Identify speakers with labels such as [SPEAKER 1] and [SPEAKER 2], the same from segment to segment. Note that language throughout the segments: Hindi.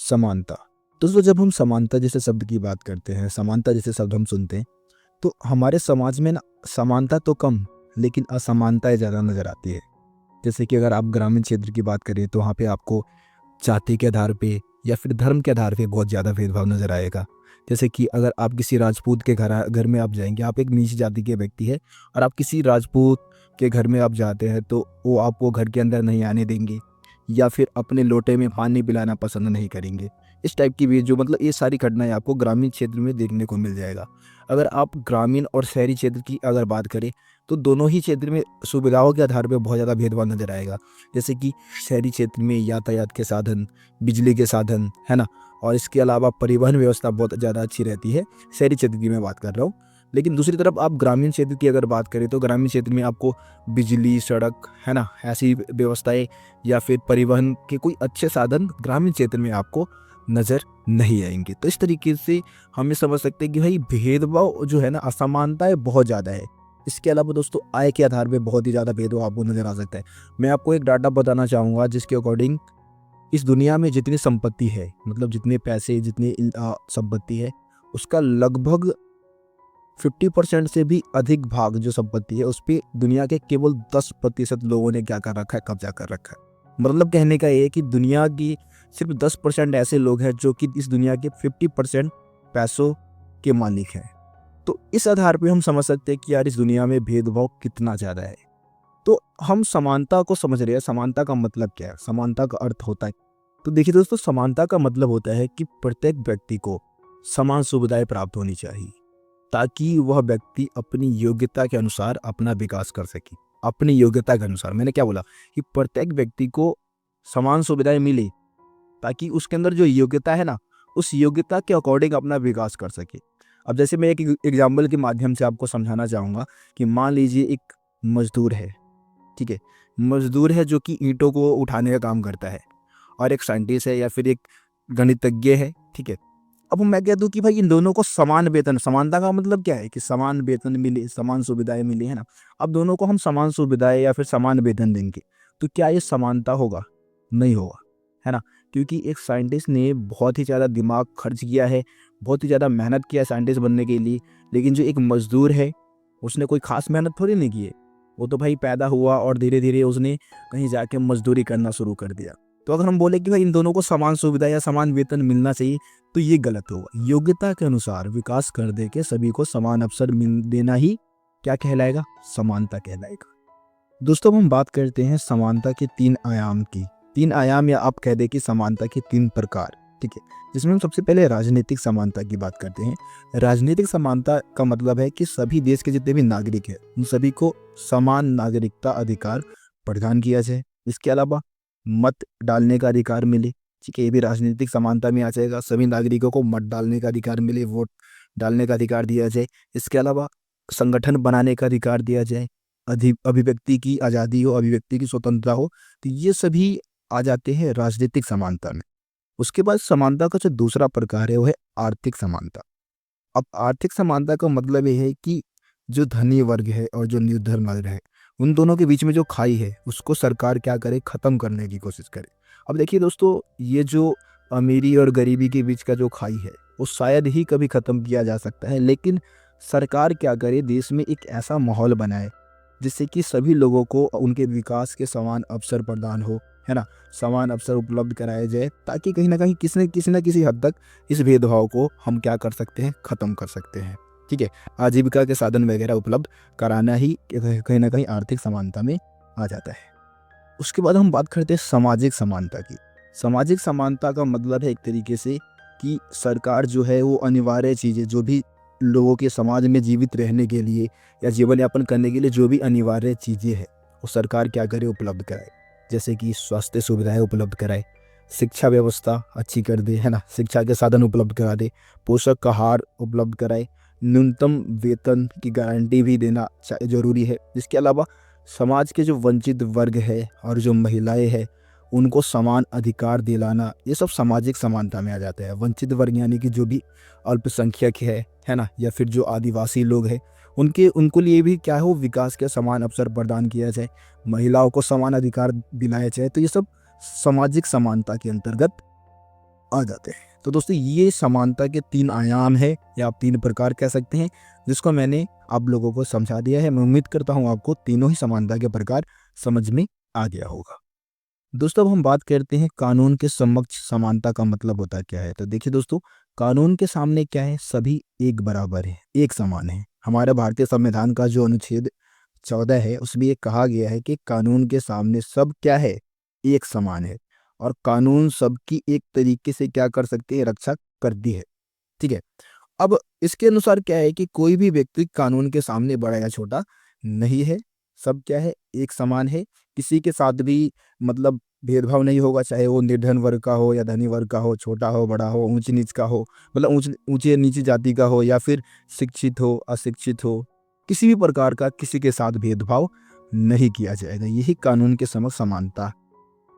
[SPEAKER 1] समानता। दोस्तों, जब हम समानता जैसे शब्द की बात करते हैं, समानता जैसे शब्द हम सुनते हैं, तो हमारे समाज में ना समानता तो कम लेकिन असमानताएं ज़्यादा नज़र आती है। जैसे कि अगर आप ग्रामीण क्षेत्र की बात करें तो वहाँ पे आपको जाति के आधार पे या फिर धर्म के आधार पे बहुत ज़्यादा भेदभाव नज़र आएगा। जैसे कि अगर आप किसी राजपूत के घर में आप जाएंगे, आप एक नीच जाति के व्यक्ति है और आप किसी राजपूत के घर में आप जाते हैं तो वो आपको घर के अंदर नहीं आने देंगे या फिर अपने लोटे में पानी पिलाना पसंद नहीं करेंगे। इस टाइप की भी जो मतलब ये सारी घटनाएं आपको ग्रामीण क्षेत्र में देखने को मिल जाएगा। अगर आप ग्रामीण और शहरी क्षेत्र की अगर बात करें तो दोनों ही क्षेत्र में सुविधाओं के आधार पर बहुत ज़्यादा भेदभाव नजर आएगा। जैसे कि शहरी क्षेत्र में यातायात के साधन, बिजली के साधन, है ना, और इसके अलावा परिवहन व्यवस्था बहुत ज़्यादा अच्छी रहती है। शहरी क्षेत्र की मैं बात कर रहा हूँ। लेकिन दूसरी तरफ आप ग्रामीण क्षेत्र की अगर बात करें तो ग्रामीण क्षेत्र में आपको बिजली, सड़क, है ना, ऐसी व्यवस्थाएं या फिर परिवहन के कोई अच्छे साधन ग्रामीण क्षेत्र में आपको नज़र नहीं आएंगे। तो इस तरीके से हम ये समझ सकते हैं कि भाई भेदभाव जो है ना, असमानताएं बहुत ज़्यादा है। इसके अलावा दोस्तों आय के आधार पे बहुत ही ज़्यादा भेदभाव आपको नज़र आ सकता है। मैं आपको एक डाटा बताना चाहूँगा जिसके अकॉर्डिंग इस दुनिया में जितनी संपत्ति है, मतलब जितने पैसे, जितनी संपत्ति है, उसका लगभग 50% से भी अधिक भाग जो संपत्ति है उस पर दुनिया के केवल 10% लोगों ने क्या कर रखा है, कब्जा कर रखा है। मतलब कहने का ये है कि दुनिया की सिर्फ 10% ऐसे लोग हैं जो कि इस दुनिया के 50% पैसों के मालिक हैं। तो इस आधार पे हम समझ सकते हैं कि यार इस दुनिया में भेदभाव कितना ज़्यादा है। तो हम समानता को समझ रहे हैं। समानता का मतलब क्या है, समानता का अर्थ होता है, तो देखिए दोस्तों, समानता का मतलब होता है कि प्रत्येक व्यक्ति को समान सुविधाएं प्राप्त होनी चाहिए ताकि वह व्यक्ति अपनी योग्यता के अनुसार अपना विकास कर सके। अपनी योग्यता के अनुसार, मैंने क्या बोला कि प्रत्येक व्यक्ति को समान सुविधाएं मिले ताकि उसके अंदर जो योग्यता है ना, उस योग्यता के अकॉर्डिंग अपना विकास कर सके। अब जैसे मैं एक एग्जाम्पल के माध्यम से आपको समझाना चाहूँगा कि मान लीजिए एक मजदूर है, ठीक है, मजदूर है जो कि ईंटों को उठाने का काम करता है, और एक साइंटिस्ट है या फिर एक गणितज्ञ है, ठीक है। अब मैं कह दूं कि भाई इन दोनों को समान वेतन, समानता का मतलब क्या है कि समान वेतन मिले, समान सुविधाएं मिली, है ना। अब दोनों को हम समान सुविधाएं या फिर समान वेतन देंगे तो क्या ये समानता होगा? नहीं होगा, है ना। क्योंकि एक साइंटिस्ट ने बहुत ही ज़्यादा दिमाग खर्च किया है, बहुत ही ज़्यादा मेहनत किया है साइंटिस्ट बनने के लिए, लेकिन जो एक मजदूर है उसने कोई खास मेहनत थोड़ी नहीं की है। वो तो भाई पैदा हुआ और धीरे धीरे उसने कहीं जाके मजदूरी करना शुरू कर दिया। तो अगर हम बोले कि भाई इन दोनों को समान सुविधा या समान वेतन मिलना चाहिए तो ये गलत होगा। योग्यता के अनुसार विकास कर दे के सभी को समान अवसर मिल देना ही क्या कहलाएगा? समानता कहलाएगा। दोस्तों, हम बात करते हैं समानता के 3 आयाम की। 3 आयाम या आप कह दे कि समानता के 3 प्रकार, ठीक है, जिसमें हम सबसे पहले राजनीतिक समानता की बात करते हैं। राजनीतिक समानता का मतलब है कि सभी देश के जितने भी नागरिक हैं उन सभी को समान नागरिकता अधिकार प्रदान किया जाए। इसके अलावा मत डालने का अधिकार मिले, ठीक है, ये भी राजनीतिक समानता में आ जाएगा। सभी नागरिकों को मत डालने का अधिकार मिले, वोट डालने का अधिकार दिया जाए। इसके अलावा संगठन बनाने का अधिकार दिया जाए, अभिव्यक्ति की आज़ादी हो, अभिव्यक्ति की स्वतंत्रता हो, तो ये सभी आ जाते हैं राजनीतिक समानता में। उसके बाद समानता का जो दूसरा प्रकार है वो है आर्थिक समानता। अब आर्थिक समानता का मतलब ये है कि जो धनी वर्ग है और जो निर्धन वर्ग है उन दोनों के बीच में जो खाई है उसको सरकार क्या करे? खत्म करने की कोशिश करे। अब देखिए दोस्तों, ये जो अमीरी और गरीबी के बीच का जो खाई है वो शायद ही कभी खत्म किया जा सकता है, लेकिन सरकार क्या करे? देश में एक ऐसा माहौल बनाए जिससे कि सभी लोगों को उनके विकास के समान अवसर प्रदान हो, है ना, समान अवसर उपलब्ध कराए जाए ताकि कहीं ना कहीं किसी न किसी हद तक इस भेदभाव को हम क्या कर सकते हैं? ख़त्म कर सकते हैं, ठीक है। आजीविका के साधन वगैरह उपलब्ध कराना ही कहीं ना कहीं आर्थिक समानता में आ जाता है। उसके बाद हम बात करते हैं सामाजिक समानता की। सामाजिक समानता का मतलब है एक तरीके से कि सरकार जो है वो अनिवार्य चीज़ें, जो भी लोगों के समाज में जीवित रहने के लिए या जीवन यापन करने के लिए जो भी अनिवार्य चीज़ें हैं वो सरकार क्या करे? उपलब्ध कराए। जैसे कि स्वास्थ्य सुविधाएं उपलब्ध कराए, शिक्षा व्यवस्था अच्छी कर दे, है ना, शिक्षा के साधन उपलब्ध करा दे, पोषक आहार उपलब्ध कराए, न्यूनतम वेतन की गारंटी भी देना जरूरी है। इसके अलावा समाज के जो वंचित वर्ग है और जो महिलाएं हैं उनको समान अधिकार दिलाना, ये सब सामाजिक समानता में आ जाता है। वंचित वर्ग यानी कि जो भी अल्पसंख्यक है ना, या फिर जो आदिवासी लोग हैं उनको लिए भी क्या हो? विकास के समान अवसर प्रदान किया जाए, महिलाओं को समान अधिकार दिलाया जाए। तो ये सब सामाजिक समानता के अंतर्गत आ जाते हैं। तो दोस्तों ये समानता के 3 आयाम है या आप 3 प्रकार कह सकते हैं, जिसको मैंने आप लोगों को समझा दिया है। मैं उम्मीद करता हूँ आपको तीनों ही समानता के प्रकार समझ में आ गया होगा। दोस्तों अब हम बात करते हैं कानून के समक्ष समानता का मतलब होता क्या है। तो देखिए दोस्तों, कानून के सामने क्या है, सभी एक बराबर है, एक समान है। हमारे भारतीय संविधान का जो अनुच्छेद 14 है उसमें ये कहा गया है कि कानून के सामने सब क्या है, एक समान है और कानून सबकी एक तरीके से क्या कर सकते हैं, रक्षा करती है। ठीक है। अब इसके अनुसार क्या है कि कोई भी व्यक्ति कानून के सामने बड़ा या छोटा नहीं है, सब क्या है, एक समान है। किसी के साथ भी मतलब भेदभाव नहीं होगा, चाहे वो निर्धन वर्ग का हो या धनी वर्ग का हो, छोटा हो बड़ा हो, ऊंच नीच का हो, मतलब ऊंचे नीची जाति का हो या फिर शिक्षित हो अशिक्षित हो, किसी भी प्रकार का किसी के साथ भेदभाव नहीं किया जाएगा। यही कानून के समक्ष समानता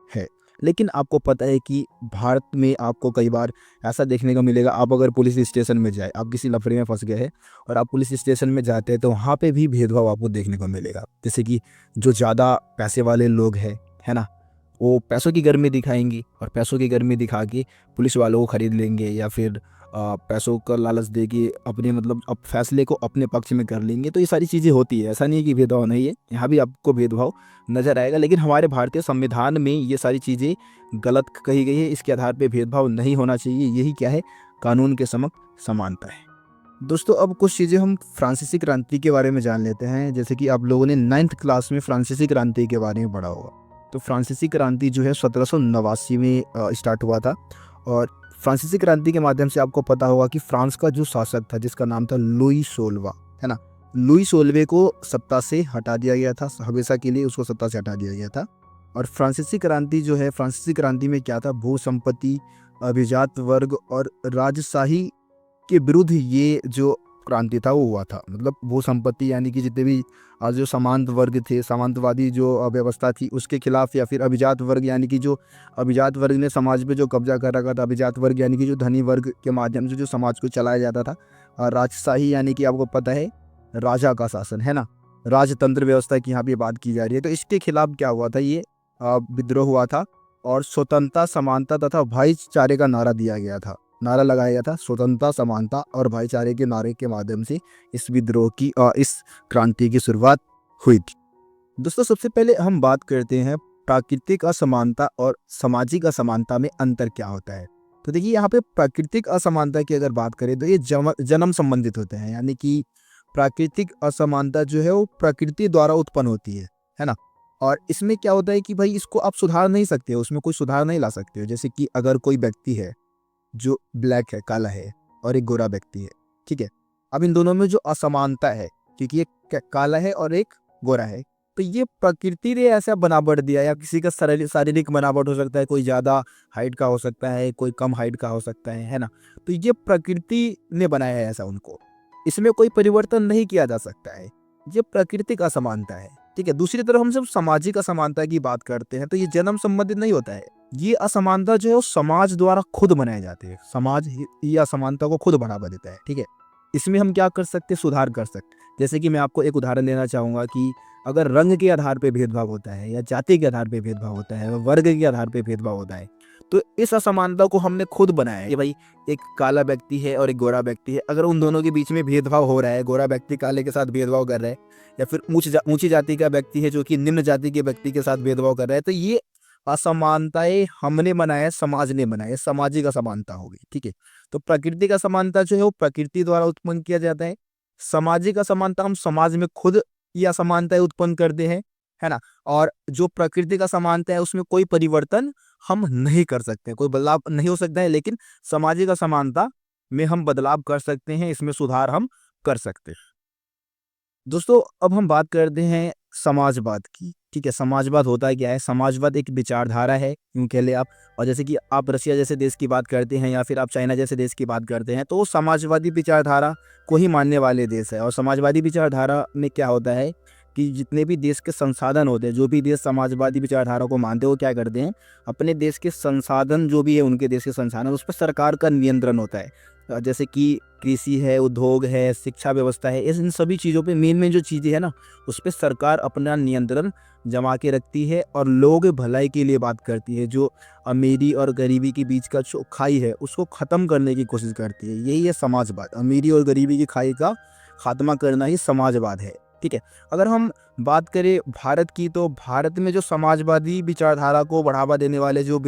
[SPEAKER 1] है। लेकिन आपको पता है कि भारत में आपको कई बार ऐसा देखने को मिलेगा, आप अगर पुलिस स्टेशन में जाए, आप किसी लफड़े में फंस गए हैं और आप पुलिस स्टेशन में जाते हैं तो वहाँ पे भी भेदभाव आपको देखने को मिलेगा। जैसे कि जो ज़्यादा पैसे वाले लोग हैं, है ना, वो पैसों की गर्मी दिखाएंगी और पैसों की गर्मी दिखा के पुलिस वालों को खरीद लेंगे या फिर पैसों का लालच दे के अपने मतलब अब फैसले को अपने पक्ष में कर लेंगे। तो ये सारी चीज़ें होती है, ऐसा नहीं है कि भेदभाव नहीं है, यहाँ भी आपको भेदभाव नजर आएगा। लेकिन हमारे भारतीय संविधान में ये सारी चीज़ें गलत कही गई है, इसके आधार पे भेदभाव नहीं होना चाहिए। यही क्या है, कानून के समक्ष समानता है। दोस्तों अब कुछ चीज़ें हम फ्रांसीसी क्रांति के बारे में जान लेते हैं। जैसे कि आप लोगों ने 9th क्लास में फ्रांसीसी क्रांति के बारे में पढ़ा होगा। तो फ्रांसीसी क्रांति जो है 1789 में स्टार्ट हुआ था और फ्रांसीसी क्रांति के माध्यम से आपको पता होगा कि फ्रांस का जो शासक था जिसका नाम था लुई 16वां, है ना, लुई 16वें को सत्ता से हटा दिया गया था, हमेशा के लिए उसको सत्ता से हटा दिया गया था। और फ्रांसीसी क्रांति जो है, फ्रांसीसी क्रांति में क्या था, भू संपत्ति, अभिजात वर्ग और राजशाही के विरुद्ध ये जो क्रांति था वो हुआ था। मतलब भू संपत्ति यानी कि जितने भी जो सामंत वर्ग थे, सामंतवादी जो व्यवस्था थी उसके खिलाफ, या फिर अभिजात वर्ग यानी कि जो अभिजात वर्ग ने समाज पे जो कब्जा कर रखा था, अभिजात वर्ग यानी कि जो धनी वर्ग के माध्यम से जो समाज को चलाया जाता था। और राजशाही यानी कि आपको पता है राजा का शासन, है ना, राजतंत्र व्यवस्था की यहाँ पे बात की जा रही है। तो इसके खिलाफ क्या हुआ था, ये विद्रोह हुआ था और स्वतंत्रता, समानता तथा भाईचारे का नारा दिया गया था, नारा लगाया गया था। स्वतंत्रता, समानता और भाईचारे के नारे के माध्यम से इस विद्रोह की इस क्रांति की शुरुआत हुई थी। दोस्तों सबसे पहले हम बात करते हैं प्राकृतिक असमानता और सामाजिक असमानता में अंतर क्या होता है। तो देखिए यहाँ पे प्राकृतिक असमानता की अगर बात करें तो ये जन्म संबंधित होते हैं, यानी कि प्राकृतिक असमानता जो है वो प्रकृति द्वारा उत्पन्न होती है ना। और इसमें क्या होता है कि भाई इसको आप सुधार नहीं सकते हो, उसमें कोई सुधार नहीं ला सकते हो। जैसे कि अगर कोई व्यक्ति है जो ब्लैक है, काला है, और एक गोरा व्यक्ति है, ठीक है, अब इन दोनों में जो असमानता है, क्योंकि एक काला है और एक गोरा है, तो ये प्रकृति ने ऐसा बनावट दिया, या किसी का शारीरिक बनावट हो सकता है, कोई ज़्यादा हाइट का हो सकता है, कोई कम हाइट का हो सकता है ना। तो ये प्रकृति ने बनाया है ऐसा उनको, इसमें कोई परिवर्तन नहीं किया जा सकता है। ये प्राकृतिक असमानता है, ठीक है। दूसरी तरफ हम जब सामाजिक असमानता की बात करते हैं तो ये जन्म संबंधित नहीं होता है। ये असमानता जो है वो समाज द्वारा खुद बनाए जाते हैं, समाज ये असमानता को खुद बढ़ावा देता है, ठीक है। इसमें हम क्या कर सकते हैं, सुधार कर सकते। जैसे कि मैं आपको एक उदाहरण देना चाहूँगा कि अगर रंग के आधार पे भेदभाव होता है, या जाति के आधार पे भेदभाव होता है, वर्ग के आधार पे भेदभाव होता है, तो इस असमानता को हमने खुद बनाया है कि भाई एक काला व्यक्ति है और एक गोरा व्यक्ति है, अगर उन दोनों के बीच में भेदभाव हो रहा है, गोरा व्यक्ति काले के साथ भेदभाव कर रहा है, या फिर ऊंची जाति का व्यक्ति है जो कि निम्न जाति के व्यक्ति के साथ भेदभाव कर रहा है, तो ये असमानताएं हमने बनाया है, समाज ने बनाया है, सामाजिक असमानता होगी, ठीक है। तो प्राकृतिक असमानता जो है वो प्रकृति द्वारा उत्पन्न किया जाता है। सामाजिक असमानता हम समाज में खुद ये असमानताएं उत्पन्न करते हैं, है ना। और जो प्राकृतिक असमानता है उसमें कोई परिवर्तन हम नहीं कर सकते, कोई बदलाव नहीं हो सकता है, लेकिन सामाजिक असमानता में हम बदलाव कर सकते हैं, इसमें सुधार हम कर सकते हैं। दोस्तों अब हम बात करते हैं समाजवाद की, ठीक है। समाजवाद होता है क्या है, समाजवाद एक विचारधारा है, यूं कह ले आप। और जैसे कि आप रशिया जैसे देश की बात करते हैं या फिर आप चाइना जैसे देश की बात करते हैं, तो वो समाजवादी विचारधारा को ही मानने वाले देश है। और समाजवादी विचारधारा में क्या होता है कि जितने भी देश के संसाधन होते हैं, जो भी देश समाजवादी विचारधारा को मानते हैं, वो क्या करते हैं, अपने देश के संसाधन जो भी है, उनके देश के संसाधन, उस पर सरकार का नियंत्रण होता है। जैसे कि कृषि है, उद्योग है, शिक्षा व्यवस्था है, इन सभी चीज़ों पे मेन जो चीज़ें हैं ना, उस पर सरकार अपना नियंत्रण जमा के रखती है और लोगों के भलाई के लिए बात करती है। जो अमीरी और गरीबी के बीच का जो खाई है, उसको ख़त्म करने की कोशिश करती है। यही है समाजवाद। अमीरी और गरीबी की खाई का खात्मा करना ही समाजवाद है। ठीक है। अगर हम बात करें भारत की, तो भारत में जो समाजवादी विचारधारा को बढ़ावा देने वाले जो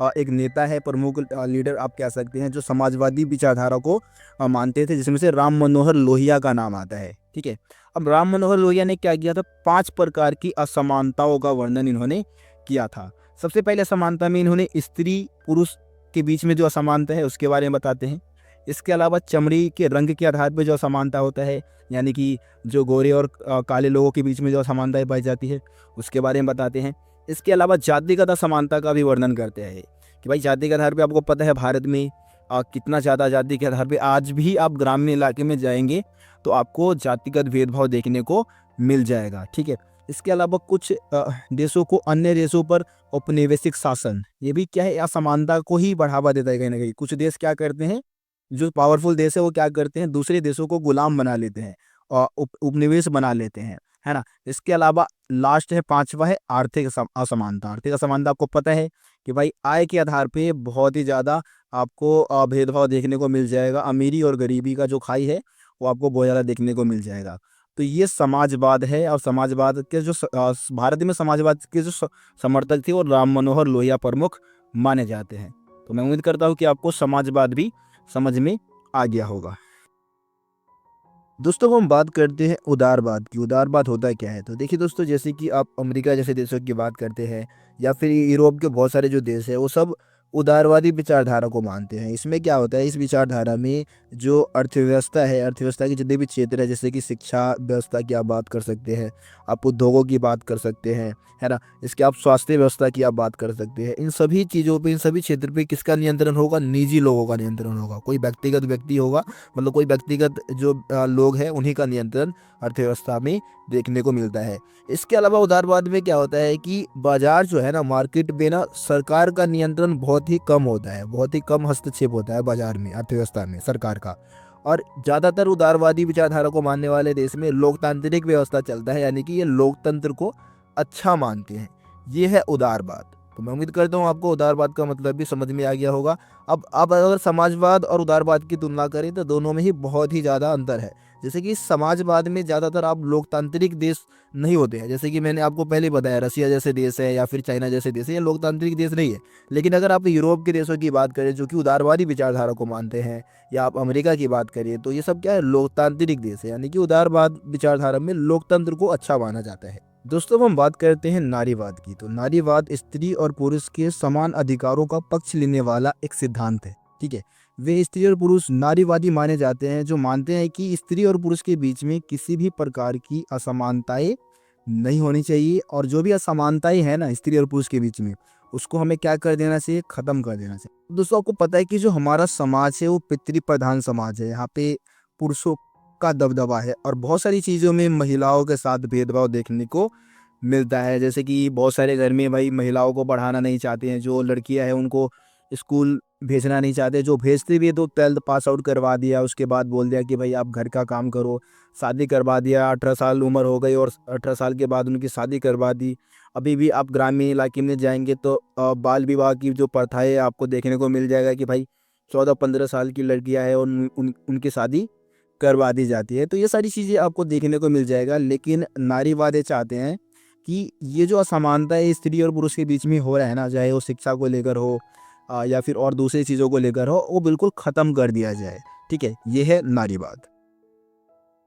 [SPEAKER 1] एक नेता है, प्रमुख लीडर आप कह सकते हैं, जो समाजवादी विचारधारा को मानते थे, जिसमें से राम मनोहर लोहिया का नाम आता है। ठीक है। अब राम मनोहर लोहिया ने क्या किया था, 5 प्रकार की असमानताओं का वर्णन इन्होंने किया था। सबसे पहले असमानता में इन्होंने स्त्री पुरुष के बीच में जो असमानता है उसके बारे में बताते हैं। इसके अलावा चमड़ी के रंग के आधार पर जो असमानता होता है, यानी कि जो गोरे और काले लोगों के बीच में जो असमानताएं पाई जाती है, उसके बारे में बताते हैं। इसके अलावा जातिगत असमानता का भी वर्णन करते हैं कि भाई जाति के आधार पे आपको पता है भारत में कितना ज़्यादा जाति के आधार पे आज भी आप ग्रामीण इलाके में जाएंगे तो आपको जातिगत भेदभाव देखने को मिल जाएगा। ठीक है। इसके अलावा कुछ देशों को अन्य देशों पर औपनिवेशिक शासन, ये भी क्या है, असमानता को ही बढ़ावा देता है कहीं ना कहीं। कुछ देश क्या करते हैं, जो पावरफुल देश है वो क्या करते हैं, दूसरे देशों को गुलाम बना लेते हैं और उपनिवेश बना लेते हैं, है ना। इसके अलावा लास्ट है 5वां है आर्थिक असमानता। आर्थिक असमानता आपको पता है कि भाई आय के आधार पे बहुत ही ज़्यादा आपको भेदभाव देखने को मिल जाएगा। अमीरी और गरीबी का जो खाई है वो आपको बहुत ज़्यादा देखने को मिल जाएगा। तो ये समाजवाद है। और समाजवाद के जो भारत में समाजवाद के जो समर्थक थे वो राम मनोहर लोहिया प्रमुख माने जाते हैं। तो मैं उम्मीद करता हूँ कि आपको समाजवाद भी समझ में आ गया होगा। दोस्तों हम बात करते हैं उदारवाद की। उदारवाद होता क्या है, तो देखिए दोस्तों, जैसे कि आप अमेरिका जैसे देशों की बात करते हैं या फिर यूरोप के बहुत सारे जो देश है वो सब उदारवादी विचारधारा को मानते हैं। इसमें क्या होता है, इस विचारधारा में जो अर्थव्यवस्था है, अर्थव्यवस्था के जितने भी क्षेत्र है, जैसे कि शिक्षा व्यवस्था की आप बात कर सकते हैं, आप उद्योगों की बात कर सकते हैं, है ना। इसके आप स्वास्थ्य व्यवस्था की आप बात कर सकते हैं। इन सभी चीज़ों पे, इन सभी क्षेत्र पे किसका नियंत्रण होगा, निजी लोगों का नियंत्रण होगा। कोई व्यक्तिगत व्यक्ति होगा, मतलब कोई व्यक्तिगत जो लोग हैं उन्हीं का नियंत्रण अर्थव्यवस्था में देखने को मिलता है। इसके अलावा उदारवाद में क्या होता है कि बाजार जो है ना, मार्केट में ना, सरकार का नियंत्रण बहुत ही कम होता है, बहुत ही कम हस्तक्षेप होता है बाजार में, अर्थव्यवस्था में सरकार का। और ज़्यादातर उदारवादी विचारधारा को मानने वाले देश में लोकतांत्रिक व्यवस्था चलता है, यानी कि ये लोकतंत्र को अच्छा मानते हैं। ये है उदारवाद। तो मैं उम्मीद करता हूँ आपको उदारवाद का मतलब भी समझ में आ गया होगा। अब अगर समाजवाद और उदारवाद की तुलना करें तो दोनों में ही बहुत ही ज़्यादा अंतर है। जैसे कि समाजवाद में ज़्यादातर आप लोकतांत्रिक देश नहीं होते हैं, जैसे कि मैंने आपको पहले बताया रसिया जैसे देश है या फिर चाइना जैसे देश है, ये लोकतांत्रिक देश नहीं है। लेकिन अगर आप यूरोप के देशों की बात करें जो कि उदारवादी विचारधारा को मानते हैं, या आप अमेरिका की बात करिए, तो ये सब क्या है, लोकतांत्रिक देश है, यानी कि उदारवाद विचारधारा में लोकतंत्र को अच्छा माना जाता है। दोस्तों हम बात करते हैं नारीवाद की। तो नारीवाद स्त्री और पुरुष के समान अधिकारों का पक्ष लेने वाला एक सिद्धांत है। ठीक है। वे स्त्री और पुरुष नारीवादी माने जाते हैं, जो मानते हैं कि स्त्री और पुरुष के बीच में किसी भी प्रकार की असमानताएं नहीं होनी चाहिए, और जो भी असमानताएं हैं ना स्त्री और पुरुष के बीच में, उसको हमें क्या कर देना चाहिए, खत्म कर देना चाहिए। दोस्तों आपको पता है कि जो हमारा समाज है वो पितृ प्रधान समाज है। यहाँ पे पुरुषों का दबदबा है और बहुत सारी चीज़ों में महिलाओं के साथ भेदभाव देखने को मिलता है। जैसे कि बहुत सारे घर में भाई महिलाओं को पढ़ाना नहीं चाहते हैं, जो लड़कियां हैं उनको स्कूल भेजना नहीं चाहते, जो भेजते भी है तो 12th पास आउट करवा दिया, उसके बाद बोल दिया कि भाई आप घर का काम करो, शादी करवा दिया। 18 साल उम्र हो गई और 18 साल के बाद उनकी शादी करवा दी। अभी भी आप ग्रामीण इलाके में जाएंगे तो बाल विवाह की जो प्रथा है आपको देखने को मिल जाएगा कि भाई 14-15 साल की लड़कियां हैं और उनकी शादी करवा दी जाती है। तो ये सारी चीज़ें आपको देखने को मिल जाएगा। लेकिन नारीवाद ये चाहते हैं कि ये जो असमानता है स्त्री और पुरुष के बीच में हो रहा है ना, चाहे वो शिक्षा को लेकर हो या फिर और दूसरी चीज़ों को लेकर हो, वो बिल्कुल ख़त्म कर दिया जाए। ठीक है, ये है नारीवाद।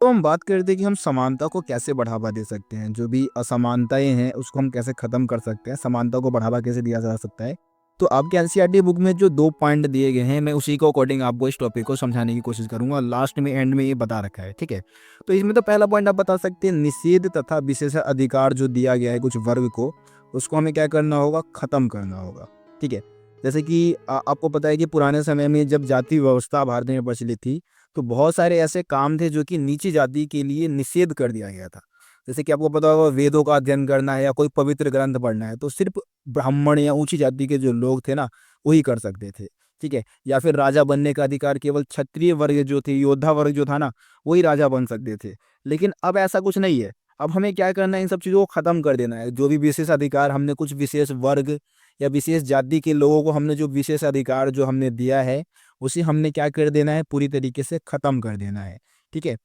[SPEAKER 1] तो हम बात करते हैं कि हम समानता को कैसे बढ़ावा दे सकते हैं, जो भी असमानताएं हैं उसको हम कैसे ख़त्म कर सकते हैं, समानता को बढ़ावा कैसे दिया जा सकता है। तो आपके एनसीईआरटी बुक में जो 2 पॉइंट दिए गए हैं, मैं उसी को अकॉर्डिंग आपको इस टॉपिक को समझाने की कोशिश करूंगा। लास्ट में एंड में ये बता रखा है। ठीक है। तो इसमें तो पहला पॉइंट आप बता सकते हैं, निषेध तथा विशेष अधिकार जो दिया गया है कुछ वर्ग को, उसको हमें क्या करना होगा, ख़त्म करना होगा। ठीक है। जैसे कि आपको पता है कि पुराने समय में जब जाति व्यवस्था भारत में प्रचलित थी, तो बहुत सारे ऐसे काम थे जो कि नीची जाति के लिए निषेध कर दिया गया था। जैसे कि आपको पता होगा वेदों का अध्ययन करना है या कोई पवित्र ग्रंथ पढ़ना है तो सिर्फ ब्राह्मण या ऊंची जाति के जो लोग थे ना वही कर सकते थे। ठीक है, या फिर राजा बनने का अधिकार केवल क्षत्रिय वर्ग जो थे, योद्धा वर्ग जो था ना, वही राजा बन सकते थे। लेकिन अब ऐसा कुछ नहीं है। अब हमें क्या करना है, इन सब चीज़ों को ख़त्म कर देना है। जो भी विशेष अधिकार हमने कुछ विशेष वर्ग या विशेष जाति के लोगों को हमने जो विशेष अधिकार जो हमने दिया है, उसे हमने क्या कर देना है, पूरी तरीके से ख़त्म कर देना है। ठीक है?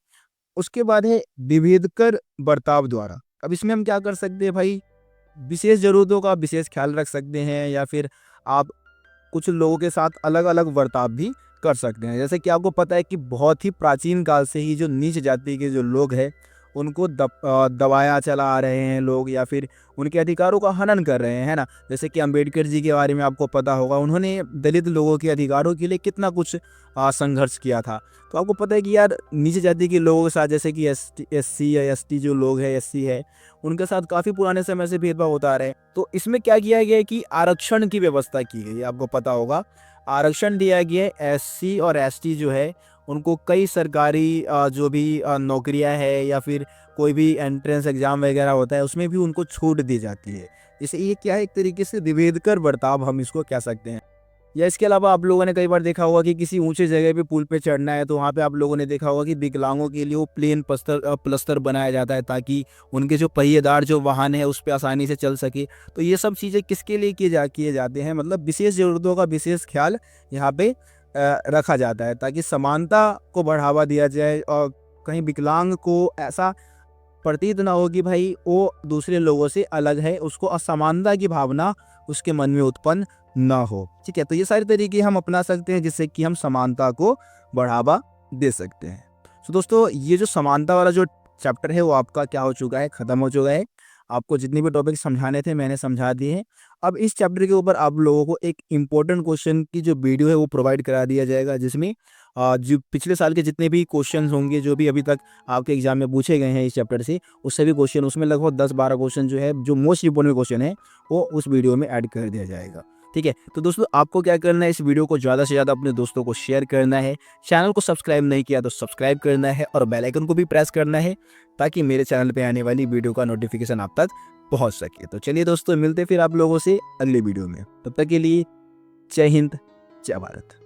[SPEAKER 1] उसके बाद है विभेदकर बर्ताव द्वारा। अब इसमें हम क्या कर सकते हैं भाई, विशेष ज़रूरतों का विशेष ख्याल रख सकते हैं या फिर आप कुछ लोगों के साथ अलग-अलग बर्ताव भी कर सकते हैं। जैसे कि आपको पता है कि बहुत ही प्राचीन काल से ही जो नीच जाति के जो लोग हैं, उनको दबाया चला आ रहे हैं लोग या फिर उनके अधिकारों का हनन कर रहे हैं, है ना? जैसे कि अंबेडकर जी के बारे में आपको पता होगा, उन्होंने दलित लोगों के अधिकारों के लिए कितना कुछ संघर्ष किया था। तो आपको पता है कि यार नीच जाति के लोगों के साथ जैसे कि एससी या एसटी जो लोग हैं, एससी है, उनके साथ काफ़ी पुराने समय से भेदभाव होता आ रहा है। तो इसमें क्या किया गया है कि आरक्षण की व्यवस्था की गई है, आपको पता होगा। आरक्षण दिया गया है, एससी और एसटी जो है उनको कई सरकारी जो भी नौकरियां है या फिर कोई भी एंट्रेंस एग्जाम वगैरह होता है उसमें भी उनको छूट दी जाती है। जैसे ये क्या है, एक तरीके से विभेदकर बर्ताव हम इसको कह सकते हैं। या इसके अलावा आप लोगों ने कई बार देखा होगा कि किसी ऊंचे जगह पे पुल पे चढ़ना है तो वहाँ पे आप लोगों ने देखा होगा कि विकलांगों के लिए वो प्लेन प्लस्तर बनाया जाता है ताकि उनके जो पहिएदार जो वाहन है उस पर आसानी से चल सके। तो ये सब चीज़ें किसके लिए किए जाते हैं, मतलब विशेष ज़रूरतों का विशेष ख्याल यहाँ पे रखा जाता है ताकि समानता को बढ़ावा दिया जाए और कहीं विकलांग को ऐसा प्रतीत ना हो कि भाई वो दूसरे लोगों से अलग है, उसको असमानता की भावना उसके मन में उत्पन्न ना हो। ठीक है, तो ये सारे तरीके हम अपना सकते हैं जिससे कि हम समानता को बढ़ावा दे सकते हैं। तो दोस्तों, ये जो समानता वाला जो चैप्टर है वो आपका क्या हो चुका है, ख़त्म हो चुका है। आपको जितने भी टॉपिक समझाने थे मैंने समझा दिए हैं। अब इस चैप्टर के ऊपर आप लोगों को एक इम्पोर्टेंट क्वेश्चन की जो वीडियो है वो प्रोवाइड करा दिया जाएगा, जिसमें जो पिछले साल के जितने भी क्वेश्चन होंगे जो भी अभी तक आपके एग्जाम में पूछे गए हैं इस चैप्टर से, उस सभी क्वेश्चन उसमें लगभग 10-12 क्वेश्चन जो है जो मोस्ट इंपोर्टेंट क्वेश्चन है वो उस वीडियो में ऐड कर दिया जाएगा। ठीक है, तो दोस्तों आपको क्या करना है, इस वीडियो को ज़्यादा से ज़्यादा अपने दोस्तों को शेयर करना है। चैनल को सब्सक्राइब नहीं किया तो सब्सक्राइब करना है और बेल आइकन को भी प्रेस करना है ताकि मेरे चैनल पे आने वाली वीडियो का नोटिफिकेशन आप तक पहुंच सके। तो चलिए दोस्तों, मिलते फिर आप लोगों से अगले वीडियो में। तब तक के लिए जय हिंद, जय भारत।